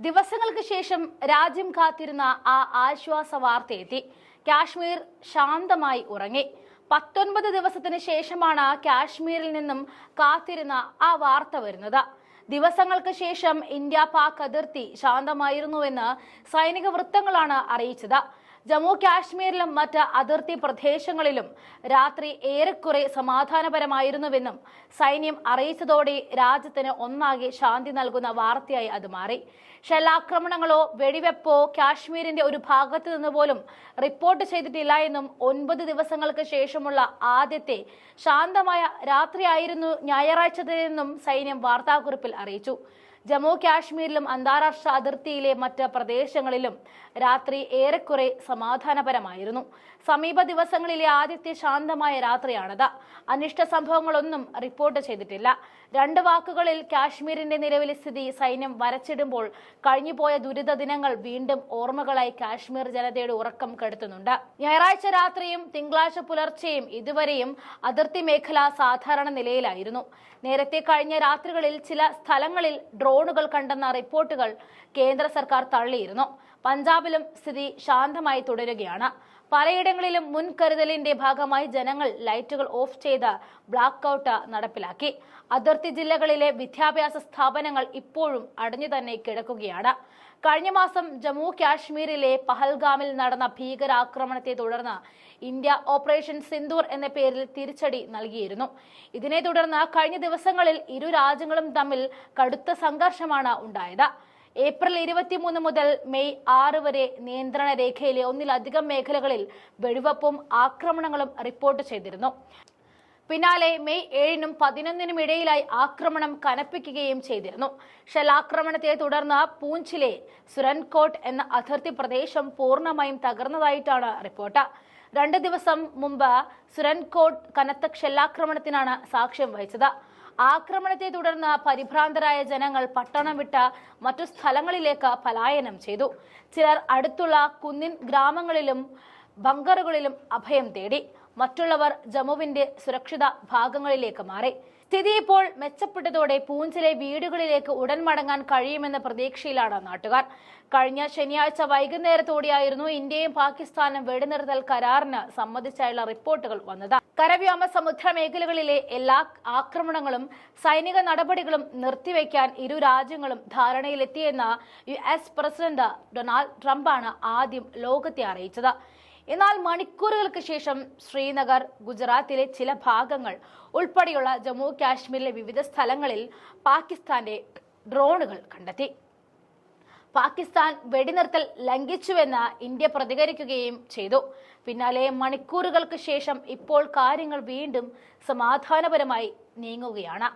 ദിവസങ്ങൾക്ക് ശേഷം രാജ്യം കാത്തിരുന്ന ആ ആശ്വാസ വാർത്തയെത്തി. കാശ്മീർ ശാന്തമായി ഉറങ്ങി. 19 ദിവസത്തിന് ശേഷമാണ് കാശ്മീരിൽ നിന്നും കാത്തിരുന്ന ആ വാർത്ത വരുന്നത്. ദിവസങ്ങൾക്ക് ശേഷം ഇന്ത്യ പാക് അതിർത്തി ശാന്തമായിരുന്നുവെന്ന് സൈനിക വൃത്തങ്ങളാണ് അറിയിച്ചത്. ജമ്മു കാശ്മീരിലും മറ്റ് അതിർത്തി പ്രദേശങ്ങളിലും രാത്രി ഏറെക്കുറെ സമാധാനപരമായിരുന്നുവെന്നും സൈന്യം അറിയിച്ചതോടെ രാജ്യത്തിന് ഒന്നാകെ ശാന്തി നൽകുന്ന വാർത്തയായി അത് മാറി. ഷെല്ലാക്രമണങ്ങളോ വെടിവെപ്പോ കാശ്മീരിന്റെ ഒരു ഭാഗത്തു നിന്ന് പോലും റിപ്പോർട്ട് ചെയ്തിട്ടില്ല എന്നും 9 ദിവസങ്ങൾക്ക് ശേഷമുള്ള ആദ്യത്തെ ശാന്തമായ രാത്രിയായിരുന്നു ഞായറാഴ്ചതെന്നും സൈന്യം വാർത്താക്കുറിപ്പിൽ അറിയിച്ചു. ജമ്മു കാശ്മീരിലും അന്താരാഷ്ട്ര അതിർത്തിയിലെ മറ്റ് പ്രദേശങ്ങളിലും രാത്രി ഏറെക്കുറെ സമാധാനപരമായിരുന്നു. സമീപ ദിവസങ്ങളിലെ ആദ്യത്തെ ശാന്തമായ രാത്രിയാണത്. അനിഷ്ട സംഭവങ്ങളൊന്നും റിപ്പോർട്ട് ചെയ്തിട്ടില്ല. 2 വാക്കുകളിൽ കാശ്മീരിന്റെ നിലവിലെ സ്ഥിതി സൈന്യം വരച്ചിടുമ്പോൾ കഴിഞ്ഞുപോയ ദുരിത ദിനങ്ങൾ വീണ്ടും ഓർമ്മകളായി കാശ്മീർ ജനതയുടെ ഉറക്കം കെടുത്തുന്നുണ്ട്. ഞായറാഴ്ച രാത്രിയും തിങ്കളാഴ്ച പുലർച്ചെയും ഇതുവരെയും അതിർത്തി മേഖല സാധാരണ നിലയിലായിരുന്നു. നേരത്തെ കഴിഞ്ഞ രാത്രികളിൽ ചില സ്ഥലങ്ങളിൽ ഡ്രോണുകൾ കണ്ടെന്ന റിപ്പോർട്ടുകൾ കേന്ദ്ര സർക്കാർ തള്ളിയിരുന്നു. പഞ്ചാബിലും സ്ഥിതി ശാന്തമായി തുടരുകയാണ്. പലയിടങ്ങളിലും മുൻകരുതലിന്റെ ഭാഗമായി ജനങ്ങൾ ലൈറ്റുകൾ ഓഫ് ചെയ്ത് ബ്ലാക്ക് ഔട്ട് നടപ്പിലാക്കി. അതിർത്തി ജില്ലകളിലെ വിദ്യാഭ്യാസ സ്ഥാപനങ്ങൾ ഇപ്പോഴും അടഞ്ഞു തന്നെ കിടക്കുകയാണ്. കഴിഞ്ഞ മാസം ജമ്മു കാശ്മീരിലെ പഹൽഗാമിൽ നടന്ന ഭീകരാക്രമണത്തെ തുടർന്ന് ഇന്ത്യ ഓപ്പറേഷൻ സിന്ദൂർ എന്ന പേരിൽ തിരിച്ചടി നൽകിയിരുന്നു. ഇതിനെ തുടർന്ന് കഴിഞ്ഞ ദിവസങ്ങളിൽ ഇരു രാജ്യങ്ങളും തമ്മിൽ കടുത്ത സംഘർഷമാണ് ഉണ്ടായത്. ഏപ്രിൽ 23 മുതൽ മെയ് 6 വരെ നിയന്ത്രണ രേഖയിലെ 1-ലധികം മേഖലകളിൽ വെടിവെപ്പും ആക്രമണങ്ങളും റിപ്പോർട്ട് ചെയ്തിരുന്നു. പിന്നാലെ മെയ് 7-നും 11-നും ഇടയിലായി ആക്രമണം കനപ്പിക്കുകയും ചെയ്തിരുന്നു. ഷെല്ലാക്രമണത്തെ തുടർന്ന് പൂഞ്ചിലെ സുരൻകോട്ട് എന്ന അതിർത്തി പ്രദേശം പൂർണ്ണമായും തകർന്നതായിട്ടാണ് റിപ്പോർട്ട്. 2 ദിവസം മുമ്പ് സുരൻകോട്ട് കനത്ത ഷെല്ലാക്രമണത്തിനാണ് സാക്ഷ്യം വഹിച്ചത്. ആക്രമണത്തെ തുടർന്ന് പരിഭ്രാന്തരായ ജനങ്ങൾ പട്ടണം വിട്ട് മറ്റു സ്ഥലങ്ങളിലേക്ക് പലായനം ചെയ്തു. ചിലർ അടുത്തുള്ള കുന്നിൻ ഗ്രാമങ്ങളിലും ബങ്കറുകളിലും അഭയം തേടി. മറ്റുള്ളവർ ജമ്മുവിന്റെ സുരക്ഷിത ഭാഗങ്ങളിലേക്ക് മാറി. സ്ഥിതി ഇപ്പോൾ മെച്ചപ്പെട്ടതോടെ പൂഞ്ചിലെ വീടുകളിലേക്ക് ഉടൻ മടങ്ങാൻ കഴിയുമെന്ന പ്രതീക്ഷയിലാണ് നാട്ടുകാർ. കഴിഞ്ഞ ശനിയാഴ്ച വൈകുന്നേരത്തോടെയായിരുന്നു ഇന്ത്യയും പാകിസ്ഥാനും വെടിനിർത്തൽ കരാറിന് സംബന്ധിച്ചായുള്ള റിപ്പോർട്ടുകൾ വന്നത്. കരവ്യോമ സമുദ്ര മേഖലകളിലെ എല്ലാ ആക്രമണങ്ങളും സൈനിക നടപടികളും നിർത്തിവെക്കാൻ ഇരു രാജ്യങ്ങളും ധാരണയിലെത്തിയെന്ന് US പ്രസിഡന്റ് ഡൊണാൾഡ് ട്രംപാണ് ആദ്യം ലോകത്തെ അറിയിച്ചത്. എന്നാൽ മണിക്കൂറുകൾക്ക് ശേഷം ശ്രീനഗർ, ഗുജറാത്തിലെ ചില ഭാഗങ്ങൾ ഉൾപ്പെടെയുള്ള ജമ്മു കാശ്മീരിലെ വിവിധ സ്ഥലങ്ങളിൽ പാകിസ്ഥാന്റെ ഡ്രോണുകൾ കണ്ടെത്തി. പാകിസ്ഥാൻ വെടിനിർത്തൽ ലംഘിച്ചുവെന്ന് ഇന്ത്യ പ്രതികരിക്കുകയും ചെയ്തു. പിന്നാലെ മണിക്കൂറുകൾക്ക് ശേഷം ഇപ്പോൾ കാര്യങ്ങൾ വീണ്ടും സമാധാനപരമായി നീങ്ങുകയാണ്.